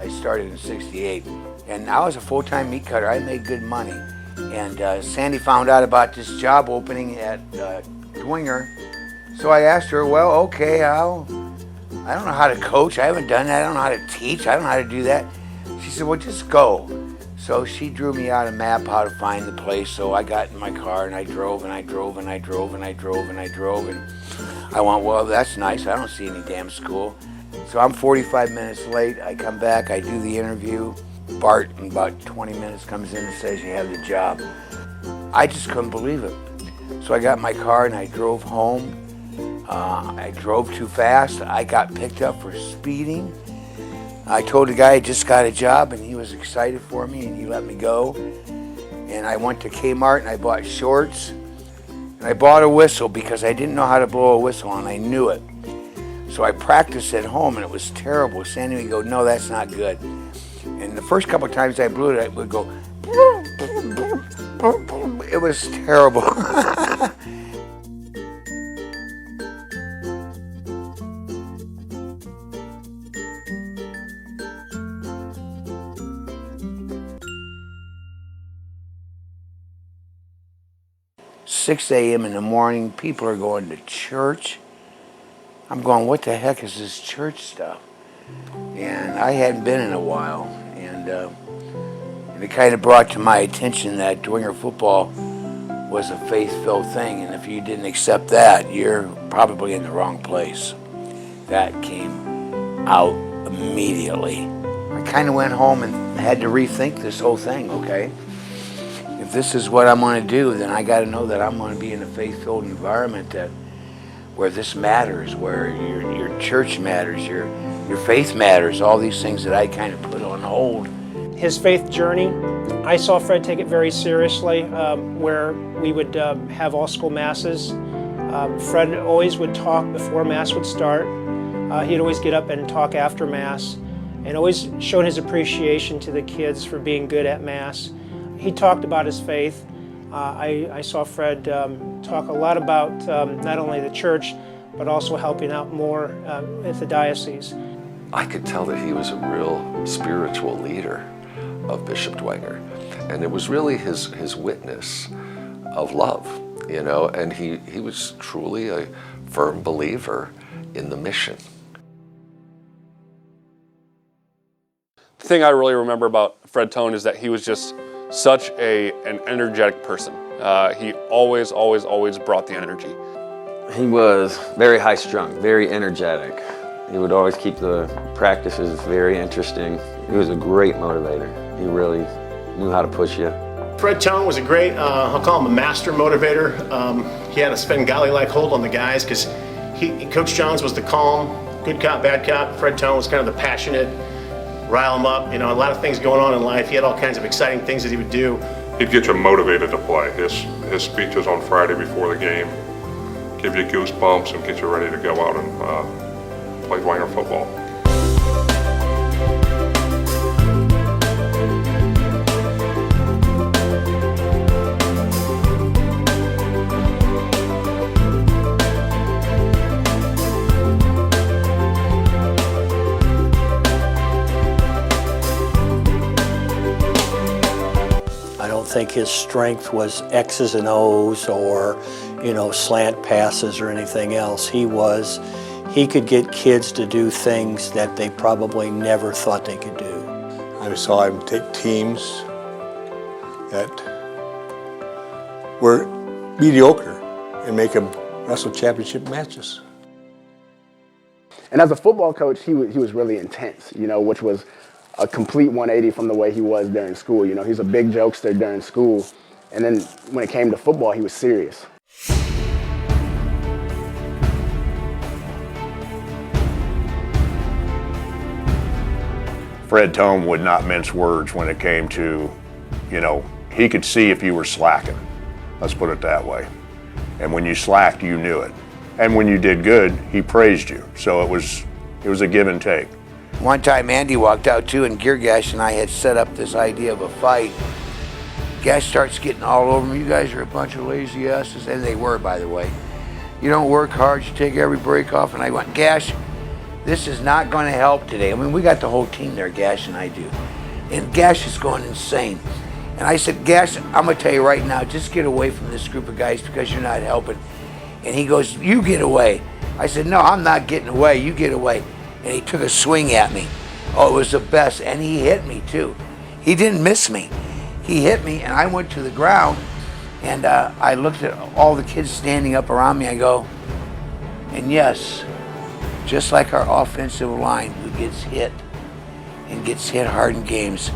started in '68, and I was a full-time meat cutter. I made good money, and Sandy found out about this job opening at Dwenger. So I asked her, well, okay, I don't know how to coach. I haven't done that. I don't know how to teach. I don't know how to do that. She said, well, just go. So she drew me out a map how to find the place. So I got in my car and I drove and I drove and I drove and I drove and I drove. And I went, well, that's nice. I don't see any damn school. So I'm 45 minutes late. I come back. I do the interview. Bart, in about 20 minutes, comes in and says, you have the job. I just couldn't believe it. So I got in my car and I drove home. I drove too fast. I got picked up for speeding. I told the guy I just got a job and he was excited for me and he let me go. And I went to Kmart and I bought shorts. And I bought a whistle because I didn't know how to blow a whistle and I knew it. So I practiced at home and it was terrible. Sandy would go, no, that's not good. And the first couple of times I blew it, I would go, it was terrible. 6 a.m. in the morning, people are going to church. I'm going, what the heck is this church stuff? And I hadn't been in a while. And it kind of brought to my attention that Dwenger football was a faith-filled thing. And if you didn't accept that, you're probably in the wrong place. That came out immediately. I kind of went home and had to rethink this whole thing, okay? If this is what I'm going to do, then I got to know that I'm going to be in a faith-filled environment where this matters, where your church matters, your faith matters, all these things that I kind of put on hold. His faith journey, I saw Fred take it very seriously, where we would have all school masses. Fred always would talk before Mass would start. He'd always get up and talk after Mass, and always showed his appreciation to the kids for being good at Mass. He talked about his faith. I saw Fred talk a lot about not only the church, but also helping out more at the diocese. I could tell that he was a real spiritual leader of Bishop Dwenger. And it was really his witness of love, you know, and he was truly a firm believer in the mission. The thing I really remember about Fred Tone is that he was just such an energetic person. He always brought the energy. He was very high-strung, very energetic. He would always keep the practices very interesting. He was a great motivator. He really knew how to push you. Fred Tone was a great, I'll call him a master motivator. He had a Svengali-like hold on the guys because Coach Jones was the calm, good cop, bad cop. Fred Tone was kind of the passionate, rile him up. You know, a lot of things going on in life. He had all kinds of exciting things that he would do. He'd get you motivated to play. His speeches on Friday before the game give you goosebumps and get you ready to go out and play Dwenger football. I think his strength was X's and O's or, you know, slant passes or anything else. He could get kids to do things that they probably never thought they could do. I saw him take teams that were mediocre and make them wrestle championship matches. And as a football coach, he was really intense, you know, which was a complete 180 from the way he was during school. You know, he's a big jokester during school. And then when it came to football, he was serious. Fred Tome would not mince words when it came to, you know, he could see if you were slacking. Let's put it that way. And when you slacked, you knew it. And when you did good, he praised you. So it was a give and take. One time Andy walked out too, and Geargash and I had set up this idea of a fight. Gash starts getting all over me. You guys are a bunch of lazy asses. And they were, by the way. You don't work hard, you take every break off. And I went, Gash, this is not going to help today. I mean, we got the whole team there, Gash and I do. And Gash is going insane. And I said, Gash, I'm going to tell you right now, just get away from this group of guys because you're not helping. And he goes, you get away. I said, no, I'm not getting away. You get away. And he took a swing at me. Oh, it was the best. And he hit me, too. He didn't miss me. He hit me, and I went to the ground, and I looked at all the kids standing up around me. I go, and yes, just like our offensive line who gets hit and gets hit hard in games,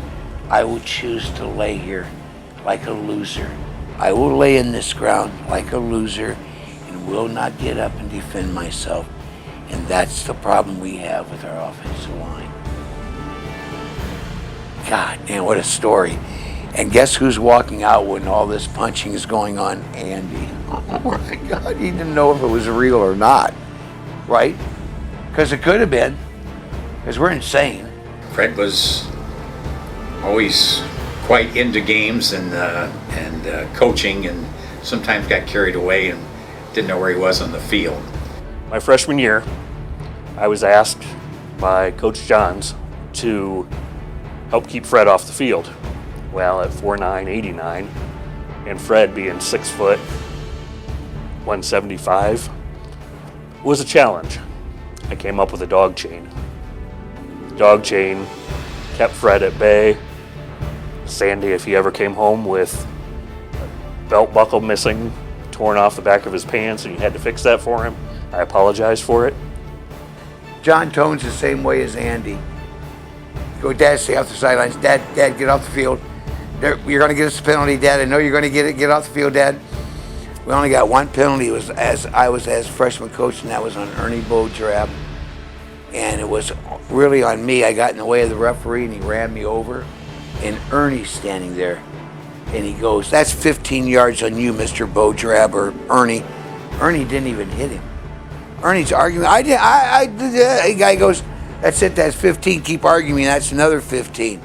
I will choose to lay here like a loser. I will lay in this ground like a loser and will not get up and defend myself. And that's the problem we have with our offensive line. God, man, what a story. And guess who's walking out when all this punching is going on? Andy. Oh my God, he didn't know if it was real or not, right? Because it could have been, because we're insane. Fred was always quite into games and coaching, and sometimes got carried away and didn't know where he was on the field. My freshman year, I was asked by Coach Johns to help keep Fred off the field. Well, at 4'9", 89, and Fred being 6 foot, 175, was a challenge. I came up with a dog chain. The dog chain kept Fred at bay. Sandy, if he ever came home with a belt buckle missing, torn off the back of his pants, and you had to fix that for him, I apologize for it. John Tone's the same way as Andy. Go, Dad, stay off the sidelines. Dad, get off the field. You're going to get us a penalty, Dad. I know you're going to get it. Get off the field, Dad. We only got one penalty. It was I was as freshman coach, and that was on Ernie Beaudrab. And it was really on me. I got in the way of the referee, and he ran me over. And Ernie's standing there, and he goes, "That's 15 yards on you, Mr. Beaudrab," or Ernie. Ernie didn't even hit him. Ernie's arguing. I did. The guy goes, "That's it. That's 15. Keep arguing. That's another 15."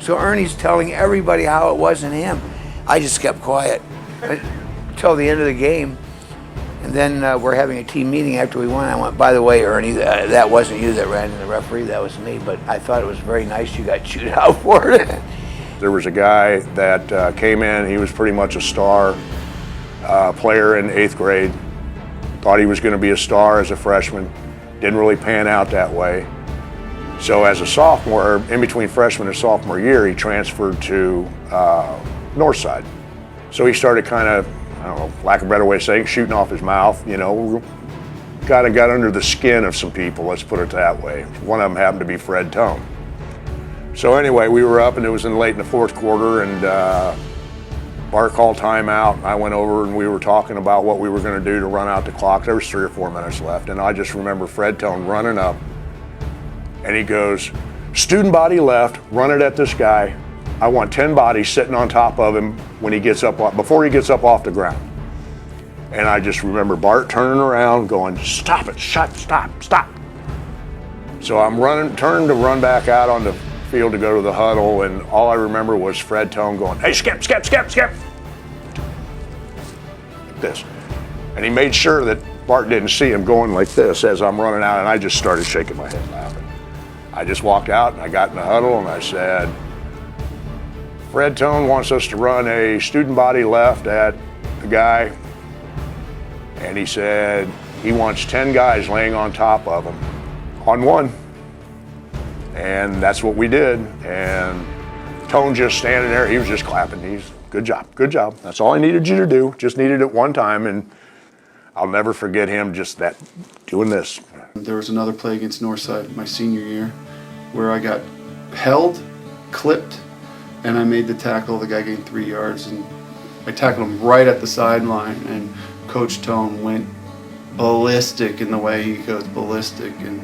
So Ernie's telling everybody how it wasn't him. I just kept quiet until the end of the game. And then we're having a team meeting after we won. I went, "By the way, Ernie, that wasn't you that ran in the referee. That was me. But I thought it was very nice you got chewed out for it." There was a guy that came in. He was pretty much a star player in 8th grade. Thought he was going to be a star as a freshman. Didn't really pan out that way. So as a sophomore, in between freshman and sophomore year, he transferred to Northside. So he started kind of, I don't know, lack of a better way of saying, shooting off his mouth, you know, got under the skin of some people, let's put it that way. One of them happened to be Fred Tone. So anyway, we were up and it was late in the 4th quarter, and Bart called timeout. I went over and we were talking about what we were going to do to run out the clock. There was 3 or 4 minutes left, and I just remember Fred Tone running up, and he goes, "Student body left, run it at this guy. I want 10 bodies sitting on top of him when he gets up, before he gets up off the ground." And I just remember Bart turning around going, "Stop it, stop." So I'm turning to run back out on the field to go to the huddle, and all I remember was Fred Tone going, "Hey, skip. Like this." And he made sure that Bart didn't see him going like this as I'm running out, and I just started shaking my head laughing. I just walked out and I got in the huddle and I said, "Fred Tone wants us to run a student body left at the guy." And he said he wants 10 guys laying on top of him on one. And that's what we did. And Tone just standing there, he was just clapping. He's, good job. That's all I needed you to do. Just needed it one time. And I'll never forget him just doing this. There was another play against Northside my senior year where I got held, clipped, and I made the tackle. The guy gained 3 yards, and I tackled him right at the sideline, and Coach Tone went ballistic in the way he goes ballistic. And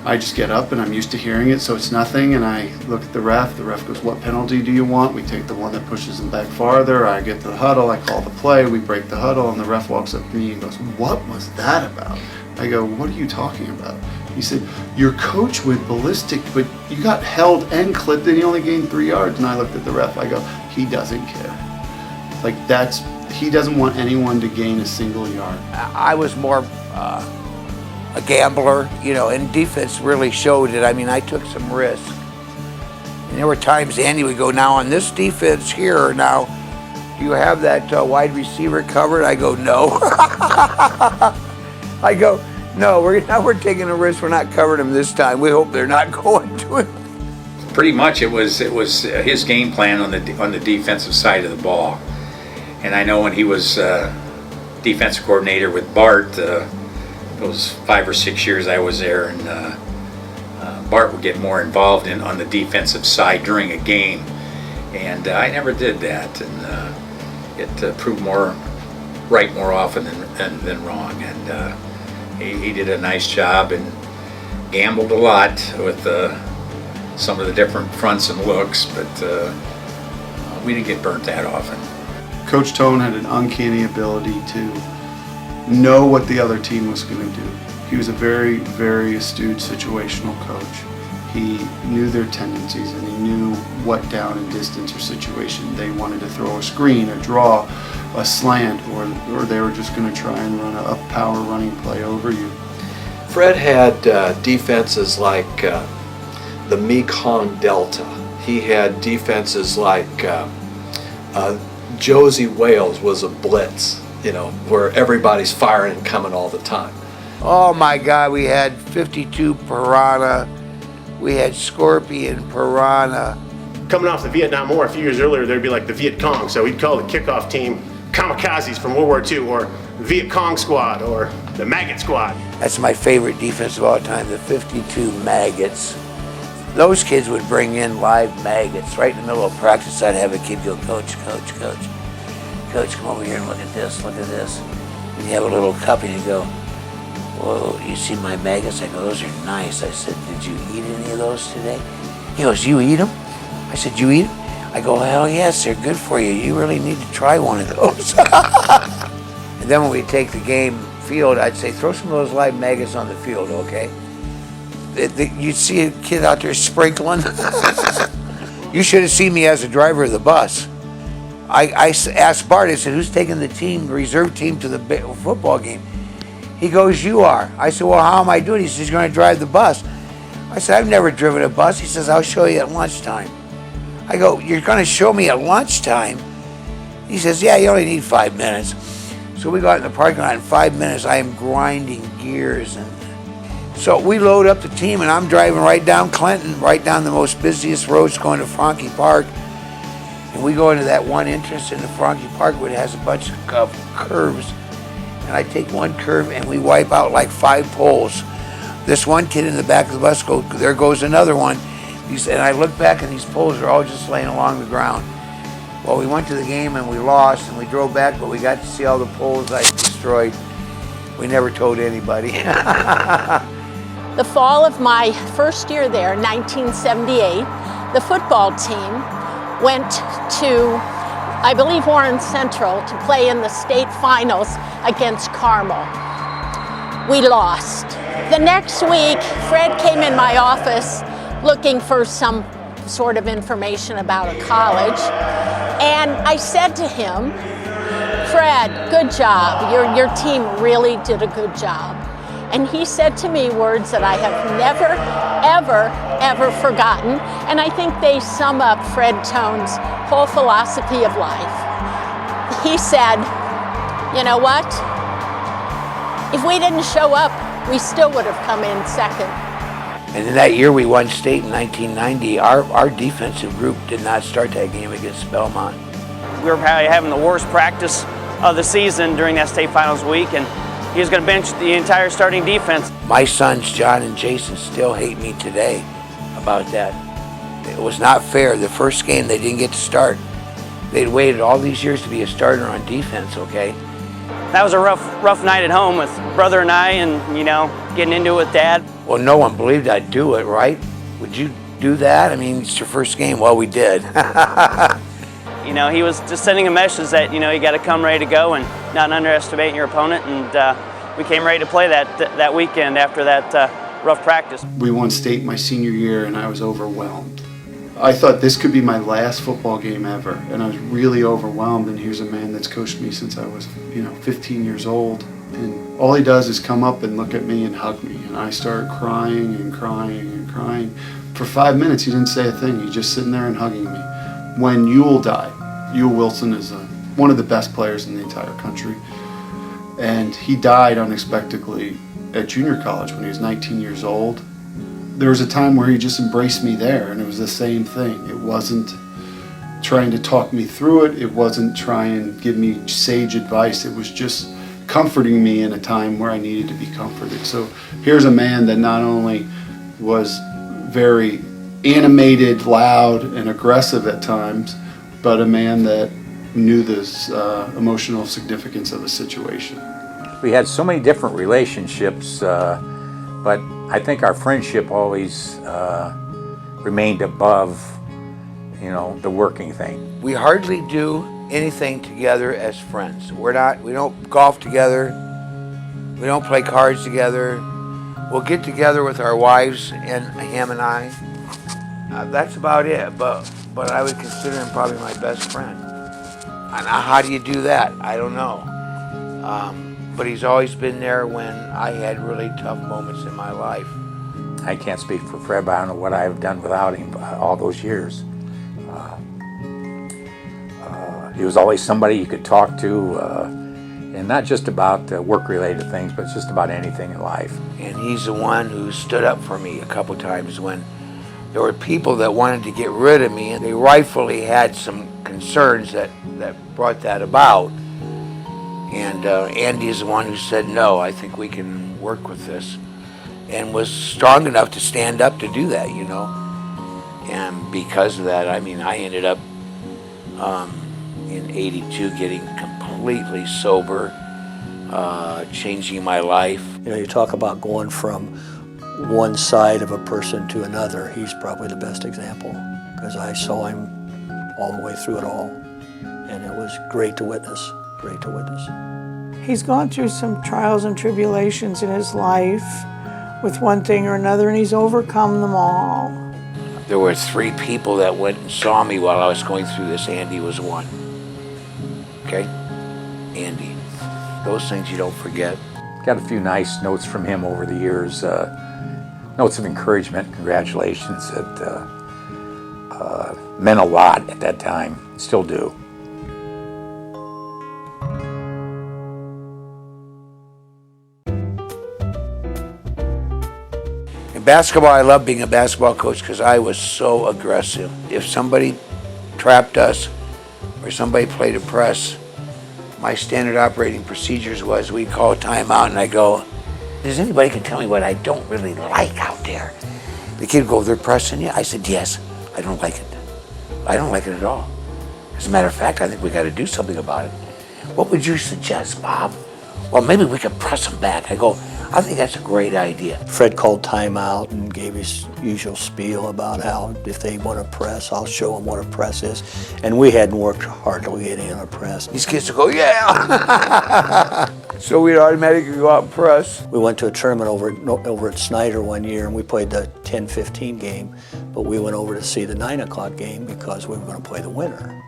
I just get up, and I'm used to hearing it, so it's nothing, and I look at the ref. The ref goes, "What penalty do you want?" We take the one that pushes him back farther. I get to the huddle, I call the play, we break the huddle, and the ref walks up to me and goes, "What was that about?" I go, "What are you talking about?" He said, "Your coach went ballistic, but you got held and clipped, and he only gained 3 yards." And I looked at the ref, I go, "He doesn't care. Like, he doesn't want anyone to gain a single yard." I was more a gambler, you know, and defense really showed it. I mean, I took some risks. And there were times Andy would go, now on this defense here, now, do you have that wide receiver covered? I go, no. I go, no, we're taking a risk. We're not covering him this time. We hope they're not going to him. Pretty much it was his game plan on the defensive side of the ball. And I know when he was defensive coordinator with Bart, those 5 or 6 years I was there, and Bart would get more involved on the defensive side during a game, and I never did that, and it proved more right more often than wrong. And he did a nice job and gambled a lot with some of the different fronts and looks, but we didn't get burnt that often. Coach Tone had an uncanny ability to know what the other team was going to do. He was a very, very astute situational coach. He knew their tendencies, and he knew what down and distance or situation they wanted to throw a screen, or draw a slant, or they were just going to try and run a power running play over you. Fred had defenses like the Mekong Delta. He had defenses like Josie Wales was a blitz, you know, where everybody's firing and coming all the time. Oh my God, we had 52 Piranha. We had Scorpion, Piranha. Coming off the Vietnam War a few years earlier, there'd be like the Viet Cong. So we'd call the kickoff team Kamikazes from World War II, or Viet Cong Squad, or the Maggot Squad. That's my favorite defense of all time, the 52 Maggots. Those kids would bring in live maggots. Right in the middle of practice, I'd have a kid go, Coach, come over here and look at this. And you have a little cup and you go, whoa, you see my maggots? I go, those are nice. I said, did you eat any of those today? He goes, you eat them? I said, you eat them? I go, hell yes, they're good for you. You really need to try one of those. And then when we take the game field, I'd say, throw some of those live maggots on the field, okay? You'd see a kid out there sprinkling. You should have seen me as a driver of the bus. I asked Bart, I said, who's taking the reserve team to the football game? He goes, you are. I said, well, how am I doing? He says, he's going to drive the bus. I said, I've never driven a bus. He says, I'll show you at lunchtime. I go, you're going to show me at lunchtime? He says, yeah, you only need 5 minutes. So we go out in the parking lot. In 5 minutes, I am grinding gears. And so we load up the team, and I'm driving right down Clinton, right down the most busiest roads going to Franke Park. And we go into that one entrance into Franke Park where it has a bunch of curves. And I take one curve, and we wipe out like 5 poles. This one kid in the back of the bus goes, there goes another one. And I look back, and these poles are all just laying along the ground. Well, we went to the game, and we lost, and we drove back, but we got to see all the poles I destroyed. We never told anybody. The fall of my first year there, 1978, the football team went to, I believe, Warren Central to play in the state finals against Carmel. We lost. The next week, Fred came in my office looking for some sort of information about a college, and I said to him, Fred, good job. Your team really did a good job. And he said to me words that I have never, ever, ever forgotten. And I think they sum up Fred Tone's whole philosophy of life. He said, you know what? If we didn't show up, we still would have come in second. And in that year we won state in 1990, our defensive group did not start that game against Belmont. We were probably having the worst practice of the season during that state finals week, and he was going to bench the entire starting defense. My sons, John and Jason, still hate me today about that. It was not fair. The first game they didn't get to start. They'd waited all these years to be a starter on defense, okay? That was a rough night at home with brother and I, and, you know, getting into it with Dad. Well, no one believed I'd do it, right? Would you do that? I mean, it's your first game. Well, we did. You know, he was just sending a message that, you know, you got to come ready to go and not underestimate your opponent. And we came ready to play that weekend after that rough practice. We won state my senior year, and I was overwhelmed. I thought this could be my last football game ever, and I was really overwhelmed. And here's a man that's coached me since I was, 15 years old, and All he does is come up and look at me and hug me, and I start crying and crying and crying. For 5 minutes, he didn't say a thing. He's just sitting there and hugging me. When Ewell died, Ewell Wilson is one of the best players in the entire country, and he died unexpectedly at junior college when he was 19 years old. There was a time where he just embraced me there, and it was the same thing. It wasn't trying to talk me through it. It wasn't trying to give me sage advice. It was just comforting me in a time where I needed to be comforted. So here's a man that not only was very animated, loud, and aggressive at times, but a man that knew this emotional significance of the situation. We had so many different relationships, but I think our friendship always remained above, the working thing. We hardly do anything together as friends. We don't golf together. We don't play cards together. We'll get together with our wives and him and I. That's about it, but I would consider him probably my best friend. And how do you do that? I don't know. But he's always been there when I had really tough moments in my life. I can't speak for Fred, but I don't know what I've done without him all those years. He was always somebody you could talk to, and not just about work-related things, but just about anything in life. And he's the one who stood up for me a couple times when there were people that wanted to get rid of me, and they rightfully had some concerns that brought that about. And Andy is the one who said, no, I think we can work with this, and was strong enough to stand up to do that, And because of that, I ended up in '82 getting completely sober, changing my life. You talk about going from one side of a person to another. He's probably the best example, because I saw him all the way through it all, and it was great to witness. Great to witness. He's gone through some trials and tribulations in his life with one thing or another, and he's overcome them all. There were 3 people that went and saw me while I was going through this. Andy was one. Okay? Andy. Those things you don't forget. Got a few nice notes from him over the years. Notes of encouragement, congratulations. That meant a lot at that time. Still do. In basketball, I loved being a basketball coach because I was so aggressive. If somebody trapped us or somebody played a press, my standard operating procedures was we'd call a timeout and I go, does anybody can tell me what I don't really like out there? The kid would go, they're pressing you? I said, yes, I don't like it. I don't like it at all. As a matter of fact, I think we got to do something about it. What would you suggest, Bob? Well, maybe we could press them back. I go, I think that's a great idea. Fred called timeout and gave his usual spiel about how if they want to press, I'll show them what a press is. And we hadn't worked hard to get in a press. These kids would go, yeah! So we'd automatically go out and press. We went to a tournament over at Snyder one year, and we played the 10-15 game, but we went over to see the 9 o'clock game because we were going to play the winner.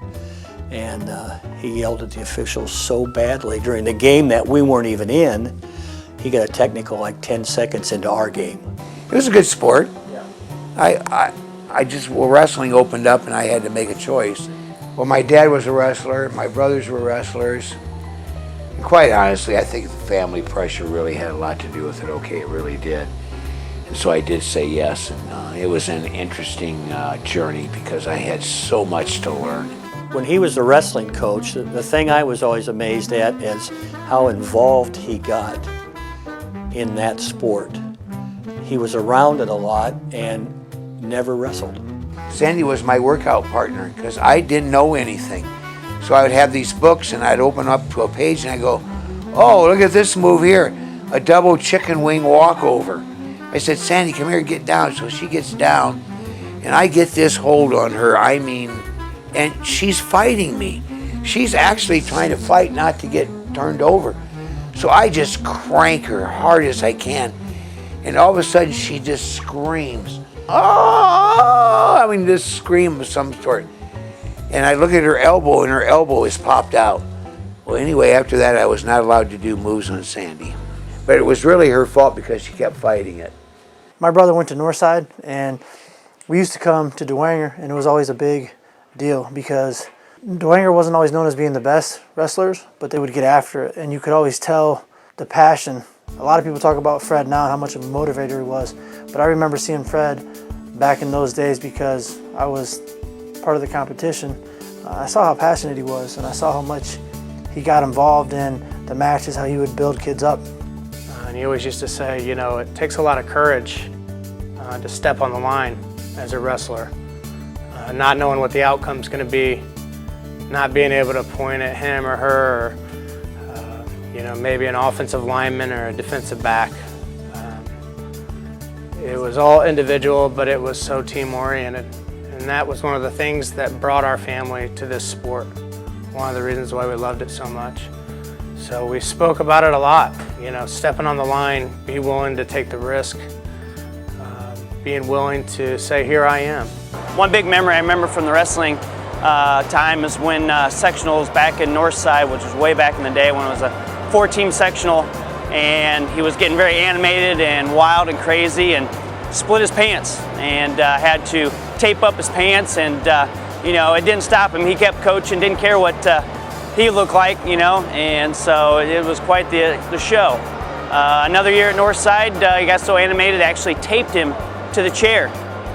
And he yelled at the officials so badly during the game that we weren't even in. He got a technical like 10 seconds into our game. It was a good sport. Yeah. Well, wrestling opened up and I had to make a choice. Well, my dad was a wrestler, my brothers were wrestlers. And quite honestly, I think the family pressure really had a lot to do with it. Okay, it really did. And so I did say yes, and it was an interesting journey because I had so much to learn. When he was the wrestling coach, the thing I was always amazed at is how involved he got in that sport. He was around it a lot and never wrestled. Sandy was my workout partner because I didn't know anything. So I would have these books and I'd open up to a page and I go, oh, look at this move here, a double chicken wing walkover. I said, Sandy, come here, get down. So she gets down and I get this hold on her, and she's fighting me. She's actually trying to fight not to get turned over. So I just crank her hard as I can. And all of a sudden she just screams, oh, this scream of some sort. And I look at her elbow and her elbow is popped out. Well, anyway, after that I was not allowed to do moves on Sandy. But it was really her fault because she kept fighting it. My brother went to Northside, and we used to come to Dwenger, and it was always a big deal because Dwenger wasn't always known as being the best wrestlers, but they would get after it, and you could always tell the passion. A lot of people talk about Fred now and how much of a motivator he was, but I remember seeing Fred back in those days because I was part of the competition. I saw how passionate he was, and I saw how much he got involved in the matches, how he would build kids up. And he always used to say, you know, it takes a lot of courage to step on the line as a wrestler. Not knowing what the outcome's going to be, not being able to point at him or her, or you know, maybe an offensive lineman or a defensive back. It was all individual, but it was so team-oriented. And that was one of the things that brought our family to this sport. One of the reasons why we loved it so much. So we spoke about it a lot, you know, stepping on the line, be willing to take the risk, being willing to say, here I am. One big memory I remember from the wrestling time is when sectionals back in Northside, which was way back in the day when it was a 4-team sectional, and he was getting very animated and wild and crazy and split his pants and had to tape up his pants, and you know, it didn't stop him. He kept coaching, didn't care what he looked like, you know, and so it was quite the show. Another year at Northside, he got so animated, actually taped him to the chair,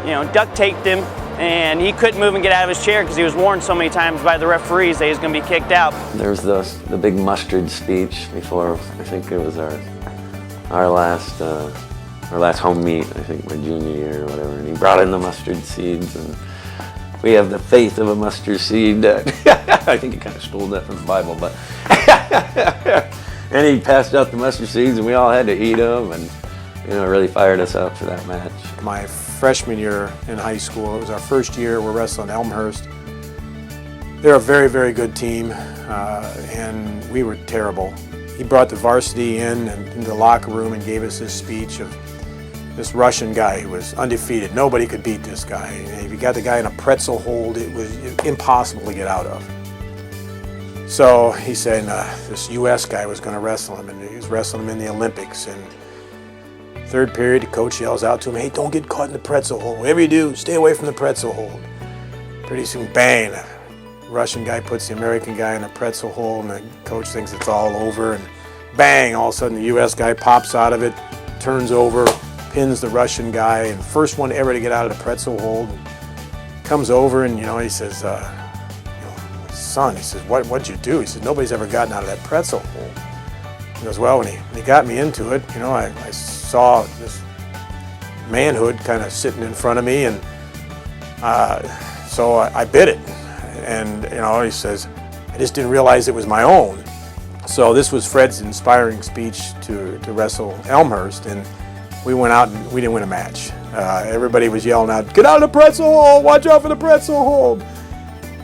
you know, duct taped him, and he couldn't move and get out of his chair because he was warned so many times by the referees that he was going to be kicked out. There was the big mustard speech before, I think it was our last home meet, I think my junior year or whatever, and he brought in the mustard seeds, and we have the faith of a mustard seed. I think he kind of stole that from the Bible, but and he passed out the mustard seeds, and we all had to eat them, and you know, it really fired us up for that match. My freshman year in high school, it was our first year. We're wrestling Elmhurst. They're a very, very good team, and we were terrible. He brought the varsity in and into the locker room and gave us this speech of this Russian guy who was undefeated. Nobody could beat this guy. And if you got the guy in a pretzel hold, it was impossible to get out of. So he said this U.S. guy was going to wrestle him, and he was wrestling him in the Olympics. And third period, the coach yells out to him, hey, don't get caught in the pretzel hold. Whatever you do, stay away from the pretzel hold. Pretty soon, bang, the Russian guy puts the American guy in a pretzel hold, and the coach thinks it's all over. And bang, all of a sudden the U.S. guy pops out of it, turns over, pins the Russian guy, and first one ever to get out of the pretzel hold. Comes over and, you know, he says, son, he says, what'd you do? He says, nobody's ever gotten out of that pretzel hold. He goes, well, when he got me into it, you know, I saw this manhood kind of sitting in front of me, and so I bit it. And, you know, he says, I just didn't realize it was my own. So this was Fred's inspiring speech to wrestle Elmhurst, and we went out and we didn't win a match. Everybody was yelling out, get out of the pretzel hold, watch out for the pretzel hold.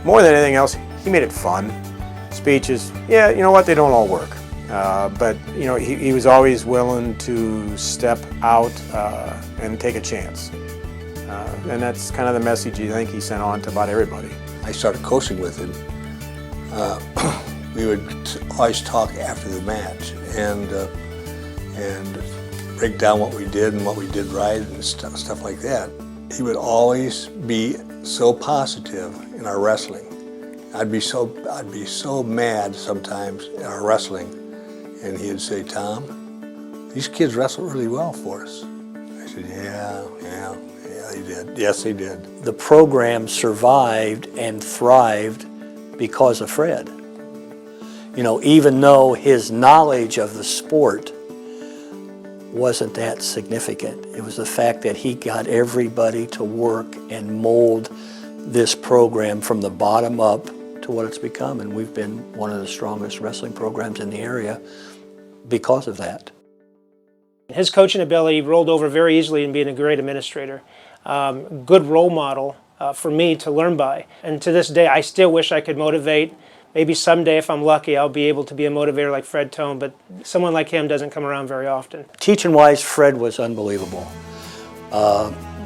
More than anything else, he made it fun. Speeches, yeah, you know what, they don't all work. But, you know, he was always willing to step out and take a chance. And that's kind of the message I think he sent on to about everybody. I started coaching with him. We would always talk after the match and break down what we did and what we did right and stuff like that. He would always be so positive in our wrestling. I'd be so mad sometimes in our wrestling, and he'd say, Tom, these kids wrestle really well for us. I said, yeah, they did. Yes, they did. The program survived and thrived because of Fred. You know, even though his knowledge of the sport wasn't that significant, it was the fact that he got everybody to work and mold this program from the bottom up to what it's become, and we've been one of the strongest wrestling programs in the area because of that. His coaching ability rolled over very easily in being a great administrator. Good role model for me to learn by. And to this day, I still wish I could motivate. Maybe someday, if I'm lucky, I'll be able to be a motivator like Fred Tone, but someone like him doesn't come around very often. Teaching-wise, Fred was unbelievable.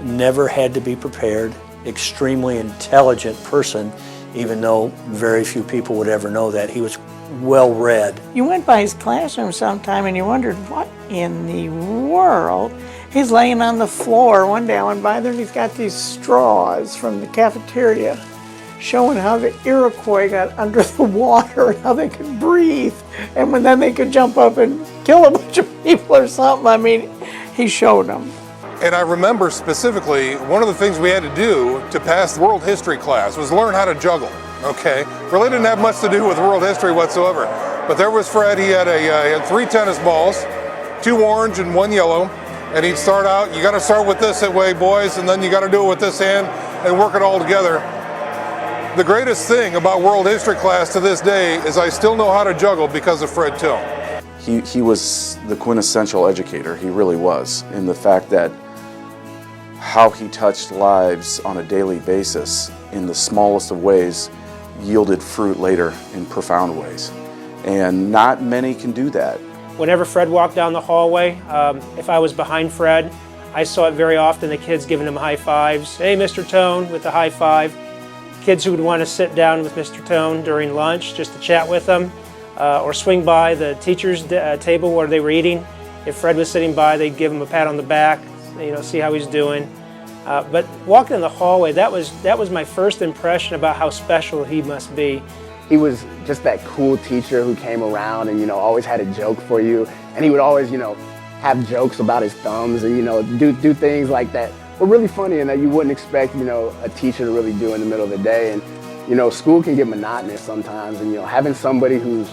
Never had to be prepared, extremely intelligent person. even though very few people would ever know that. He was well read. You went by his classroom sometime and you wondered, what in the world? He's laying on the floor. One day I went by there and he's got these straws from the cafeteria showing how the Iroquois got under the water and how they could breathe. And then they could jump up and kill a bunch of people or something. I mean, he showed them. And I remember specifically, one of the things we had to do to pass the world history class was learn how to juggle, okay? Really didn't have much to do with world history whatsoever. But there was Fred, he had 3 tennis balls, 2 orange and 1 yellow, and he'd start out, you gotta start with this way, boys, and then you gotta do it with this hand and work it all together. The greatest thing about world history class to this day is I still know how to juggle because of Fred Tone. He was the quintessential educator, he really was, in the fact that how he touched lives on a daily basis in the smallest of ways yielded fruit later in profound ways. And not many can do that. Whenever Fred walked down the hallway, if I was behind Fred, I saw it very often, the kids giving him high fives. Hey, Mr. Tone, with the high five. Kids who would want to sit down with Mr. Tone during lunch just to chat with him, or swing by the teacher's table where they were eating. If Fred was sitting by, they'd give him a pat on the back, see how he's doing. But walking in the hallway, that was my first impression about how special he must be. He was just that cool teacher who came around and, always had a joke for you. And he would always, have jokes about his thumbs and, do things like that were really funny and that you wouldn't expect, a teacher to really do in the middle of the day. And, school can get monotonous sometimes. And, having somebody who's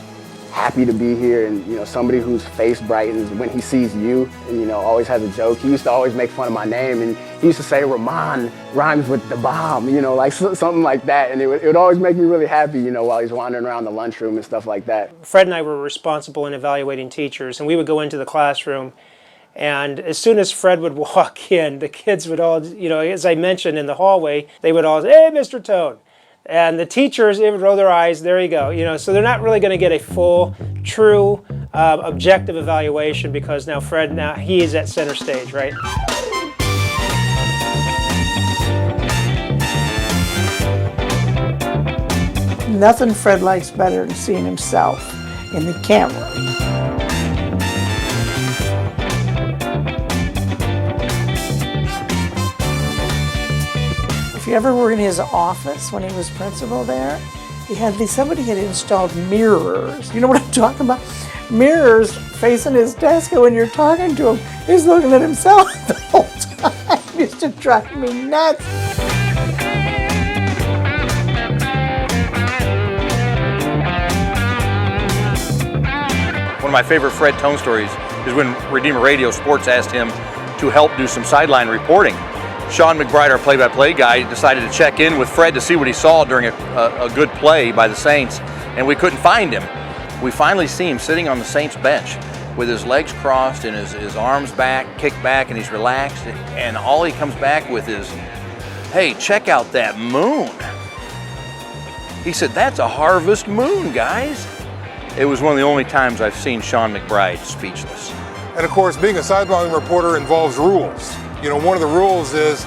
happy to be here and, somebody whose face brightens when he sees you and, always has a joke. He used to always make fun of my name and he used to say Rahman rhymes with the bomb, like something like that. And it would always make me really happy, while he's wandering around the lunchroom and stuff like that. Fred and I were responsible in evaluating teachers, and we would go into the classroom, and as soon as Fred would walk in, the kids would all, as I mentioned in the hallway, they would all say, hey, Mr. Tone. And the teachers, they would roll their eyes, there you go. So they're not really going to get a full, true, objective evaluation because now Fred, he is at center stage, right? Nothing Fred likes better than seeing himself in the camera. If you ever were in his office when he was principal there, somebody had installed mirrors. You know what I'm talking about? Mirrors facing his desk, and when you're talking to him, he's looking at himself the whole time. It used to drive me nuts. One of my favorite Fred Tone stories is when Redeemer Radio Sports asked him to help do some sideline reporting. Sean McBride, our play-by-play guy, decided to check in with Fred to see what he saw during a good play by the Saints, and we couldn't find him. We finally see him sitting on the Saints bench with his legs crossed and his arms back, kicked back, and he's relaxed, and all he comes back with is, hey, check out that moon. He said, that's a harvest moon, guys. It was one of the only times I've seen Sean McBride speechless. And of course, being a sideline reporter involves rules. One of the rules is,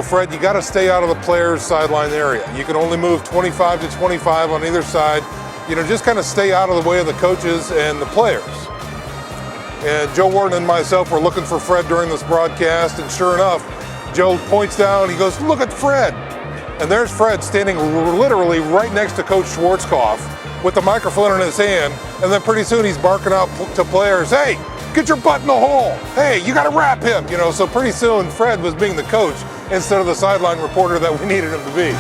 Fred, you got to stay out of the players' sideline area. You can only move 25 to 25 on either side. Just kind of stay out of the way of the coaches and the players. And Joe Warden and myself were looking for Fred during this broadcast, and sure enough, Joe points down, he goes, look at Fred. And there's Fred standing literally right next to Coach Schwarzkopf with the microphone in his hand, and then pretty soon he's barking out to players, hey, get your butt in the hole. Hey, you got to wrap him. So pretty soon Fred was being the coach instead of the sideline reporter that we needed him to be.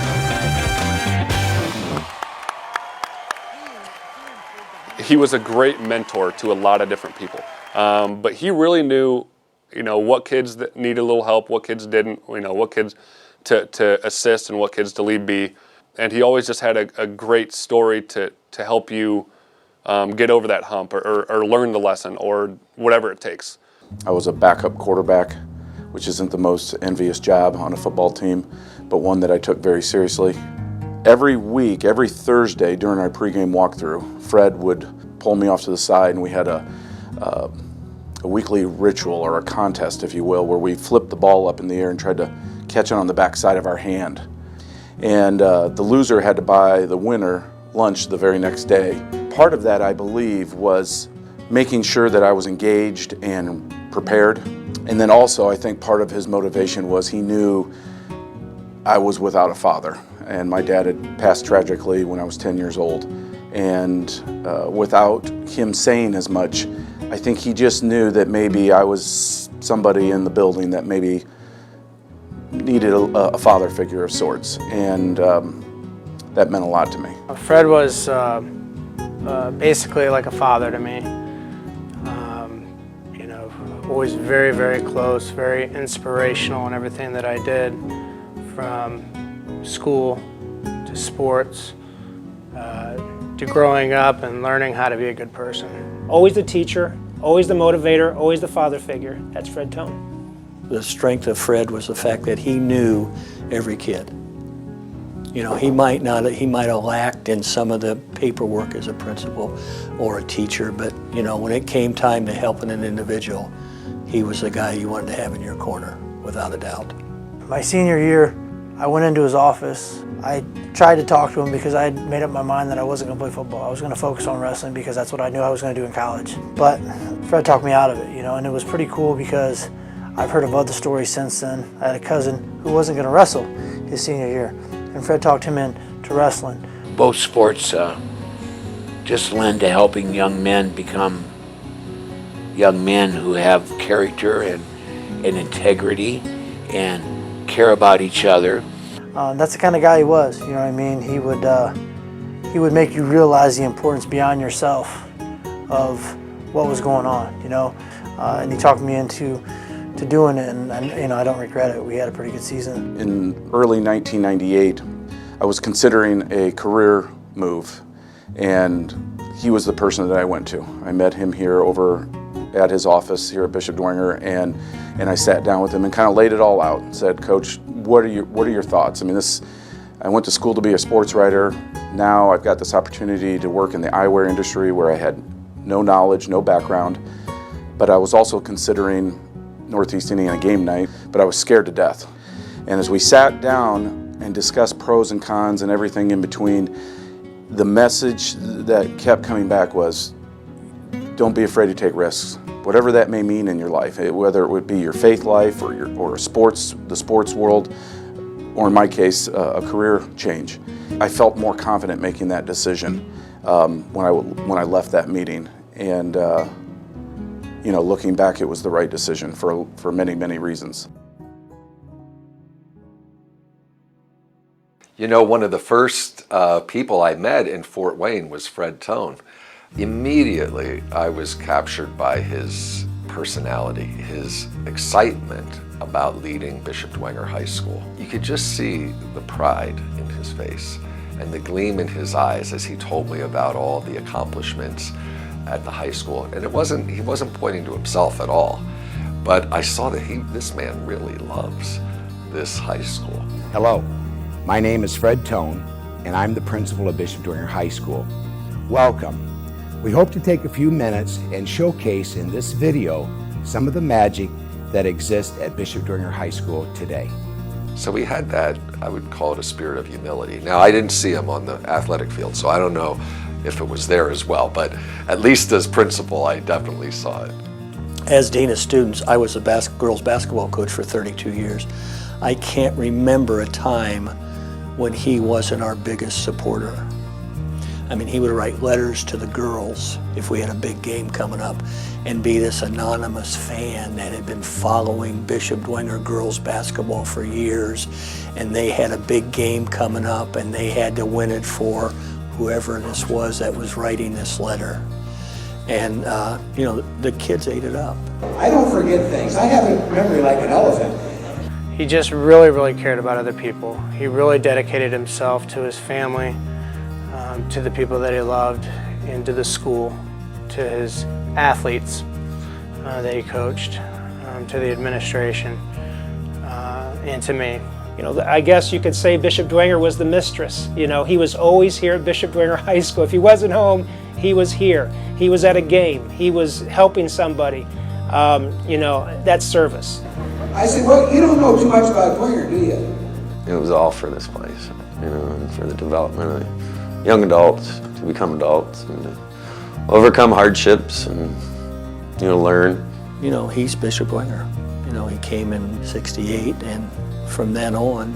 He was a great mentor to a lot of different people, but he really knew, what kids that needed a little help, what kids didn't, what kids to assist and what kids to leave be. And he always just had a great story to help you get over that hump or learn the lesson or whatever it takes. I was a backup quarterback, which isn't the most envious job on a football team, but one that I took very seriously. Every week, every Thursday during our pregame walkthrough, Fred would pull me off to the side and we had a weekly ritual or a contest, if you will, where we flipped the ball up in the air and tried to catch it on the back side of our hand. And the loser had to buy the winner lunch the very next day. Part of that, I believe, was making sure that I was engaged and prepared. And then also, I think part of his motivation was he knew I was without a father. And my dad had passed tragically when I was 10 years old. And without him saying as much, I think he just knew that maybe I was somebody in the building that maybe needed a father figure of sorts. And that meant a lot to me. Fred was basically like a father to me. You know, always very, very close, very inspirational in everything that I did, from school to sports, to growing up and learning how to be a good person. Always the teacher, always the motivator, always the father figure. That's Fred Tone. The strength of Fred was the fact that he knew every kid. You know, he might have lacked in some of the paperwork as a principal or a teacher, but you know, when it came time to helping an individual, he was the guy you wanted to have in your corner, without a doubt. My senior year, I went into his office. I tried to talk to him because I had made up my mind that I wasn't going to play football. I was going to focus on wrestling because that's what I knew I was going to do in college. But Fred talked me out of it, you know, and it was pretty cool because I've heard of other stories since then. I had a cousin who wasn't going to wrestle his senior year, and Fred talked him into wrestling. Both sports just lend to helping young men become young men who have character and integrity and care about each other. That's the kind of guy he was, you know what I mean? He would make you realize the importance beyond yourself of what was going on, you know? And he talked me into doing it, and you know, I don't regret it. We had a pretty good season. In early 1998, I was considering a career move, and he was the person that I went to. I met him here over at his office here at Bishop Dwenger, and I sat down with him and kind of laid it all out and said, Coach, what are your thoughts? I mean, I went to school to be a sports writer. Now I've got this opportunity to work in the eyewear industry where I had no knowledge, no background, but I was also considering Northeast Indiana game night, but I was scared to death. And as we sat down and discussed pros and cons and everything in between, the message that kept coming back was, don't be afraid to take risks, whatever that may mean in your life, whether it would be your faith life or the sports world, or in my case, a career change. I felt more confident making that decision when I left that meeting, and you know, looking back, it was the right decision for many, many reasons. You know, one of the first people I met in Fort Wayne was Fred Tone. Immediately, I was captured by his personality, his excitement about leading Bishop Dwenger High School. You could just see the pride in his face and the gleam in his eyes as he told me about all the accomplishments at the high school. And he wasn't pointing to himself at all, but I saw that this man really loves this high school. Hello, my name is Fred Tone, and I'm the principal of Bishop Dwenger High School. Welcome. We hope to take a few minutes and showcase in this video some of the magic that exists at Bishop Dwenger High School today. So we had that, I would call it a spirit of humility. Now, I didn't see him on the athletic field, so I don't know if it was there as well, but at least as principal, I definitely saw it. As dean of students, I was a girls basketball coach for 32 years. I can't remember a time when he wasn't our biggest supporter. I mean, he would write letters to the girls if we had a big game coming up and be this anonymous fan that had been following Bishop Dwenger girls basketball for years, and they had a big game coming up and they had to win it for whoever this was that was writing this letter. And you know, the kids ate it up. I don't forget things. I have a memory like an elephant. He just really, really cared about other people. He really dedicated himself to his family, to the people that he loved, and to the school, to his athletes that he coached, to the administration, and to me. You know, I guess you could say Bishop Dwenger was the mistress. You know, he was always here at Bishop Dwenger High School. If he wasn't home, he was here. He was at a game. He was helping somebody. You know, that's service. I said, well, you don't know too much about Dwenger, do you? It was all for this place. and for the development of young adults to become adults and to overcome hardships and, learn. He's Bishop Dwenger. He came in '68, and from then on,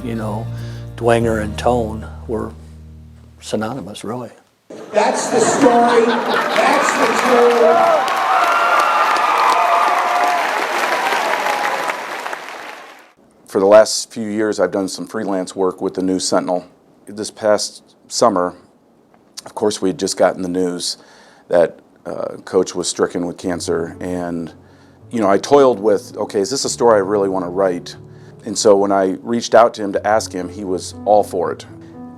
Dwenger and Tone were synonymous, really. That's the story. That's the truth. For the last few years, I've done some freelance work with the News Sentinel. This past summer, of course, we had just gotten the news that Coach was stricken with cancer, and I toiled with, okay, is this a story I really want to write? And so when I reached out to him to ask him, he was all for it.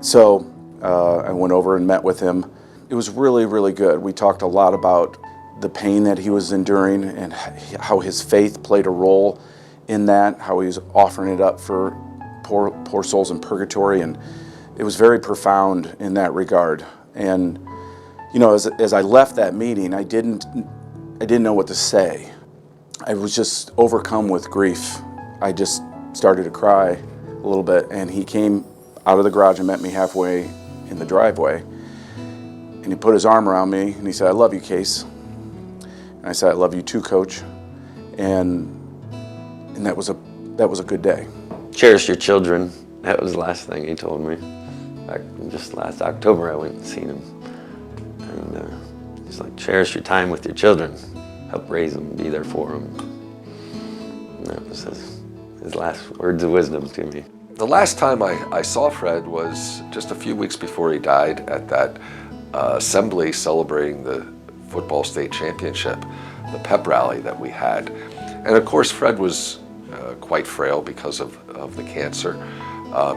So I went over and met with him. It was really, really good. We talked a lot about the pain that he was enduring and how his faith played a role in that, how he was offering it up for poor souls in purgatory, and it was very profound in that regard. And as I left that meeting, I didn't know what to say. I was just overcome with grief. I just started to cry a little bit, and he came out of the garage and met me halfway in the driveway, and he put his arm around me and he said, "I love you, Case." And I said, "I love you too, Coach." And that was a good day. Cherish your children. That was the last thing he told me. Just last October, I went and seen him. And he's like, cherish your time with your children. Help raise them, be there for them. And that was his last words of wisdom to me. The last time I saw Fred was just a few weeks before he died at that assembly celebrating the football state championship, the pep rally that we had. And of course, Fred was quite frail because of the cancer.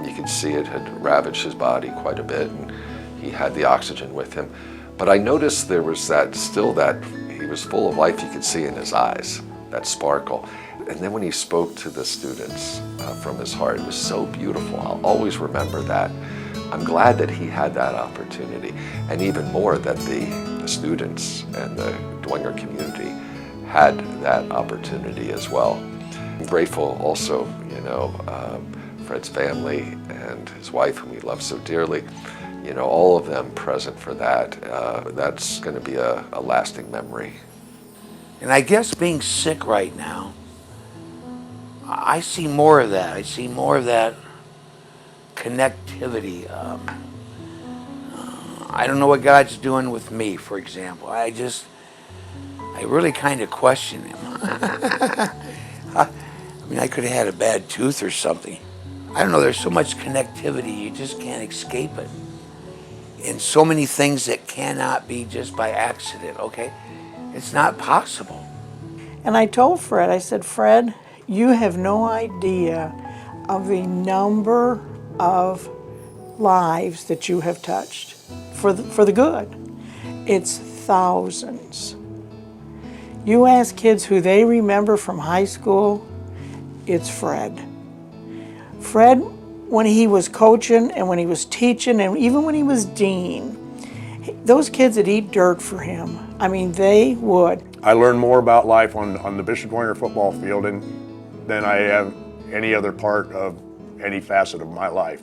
You could see it had ravaged his body quite a bit, and he had the oxygen with him. But I noticed there was that he was full of life. You could see in his eyes, that sparkle. And then when he spoke to the students from his heart, it was so beautiful. I'll always remember that. I'm glad that he had that opportunity, and even more that the students and the Dwenger community had that opportunity as well. I'm grateful also, Fred's family and his wife, whom he loved so dearly, all of them present for that. That's going to be a lasting memory. And I guess being sick right now, I see more of that. I see more of that connectivity. I don't know what God's doing with me, for example. I really kind of question him. I could have had a bad tooth or something. I don't know, there's so much connectivity, you just can't escape it. And so many things that cannot be just by accident, okay? It's not possible. And I told Fred, I said, "Fred, you have no idea of the number of lives that you have touched for the good. It's thousands. You ask kids who they remember from high school, it's Fred. Fred, when he was coaching and when he was teaching and even when he was dean, those kids would eat dirt for him. They would. I learned more about life on the Bishop Dwenger football field than I have any other part of any facet of my life.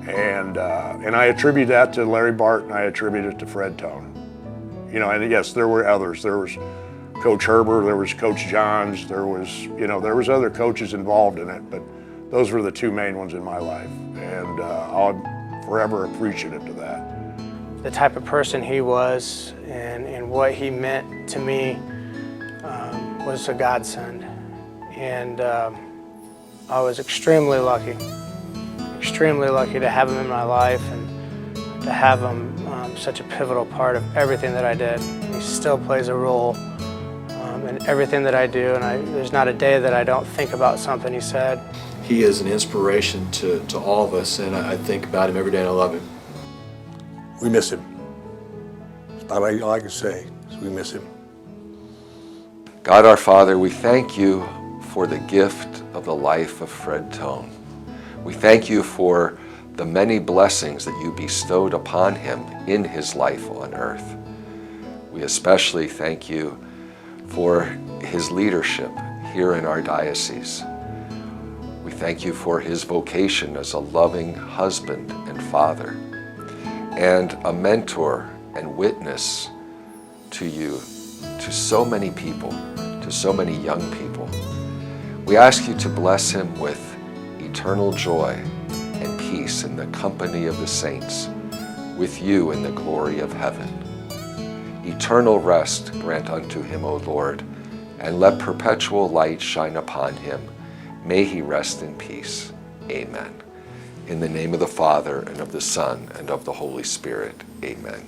And I attribute that to Larry Bart, and I attribute it to Fred Tone. And yes, there were others. There was Coach Herber, there was Coach Johns, there was other coaches involved in it, but those were the two main ones in my life, and I'm forever appreciative to that. The type of person he was and what he meant to me was a godsend. And I was extremely lucky to have him in my life and to have him such a pivotal part of everything that I did. He still plays a role in everything that I do, and there's not a day that I don't think about something he said. He is an inspiration to all of us, and I think about him every day and I love him. We miss him. That's about all I can say is we miss him. God our Father, we thank you for the gift of the life of Fred Tone. We thank you for the many blessings that you bestowed upon him in his life on earth. We especially thank you for his leadership here in our diocese. We thank you for his vocation as a loving husband and father, and a mentor and witness to you, to so many people, to so many young people. We ask you to bless him with eternal joy and peace in the company of the saints, with you in the glory of heaven. Eternal rest grant unto him, O Lord, and let perpetual light shine upon him. May he rest in peace. Amen. In the name of the Father, and of the Son, and of the Holy Spirit. Amen.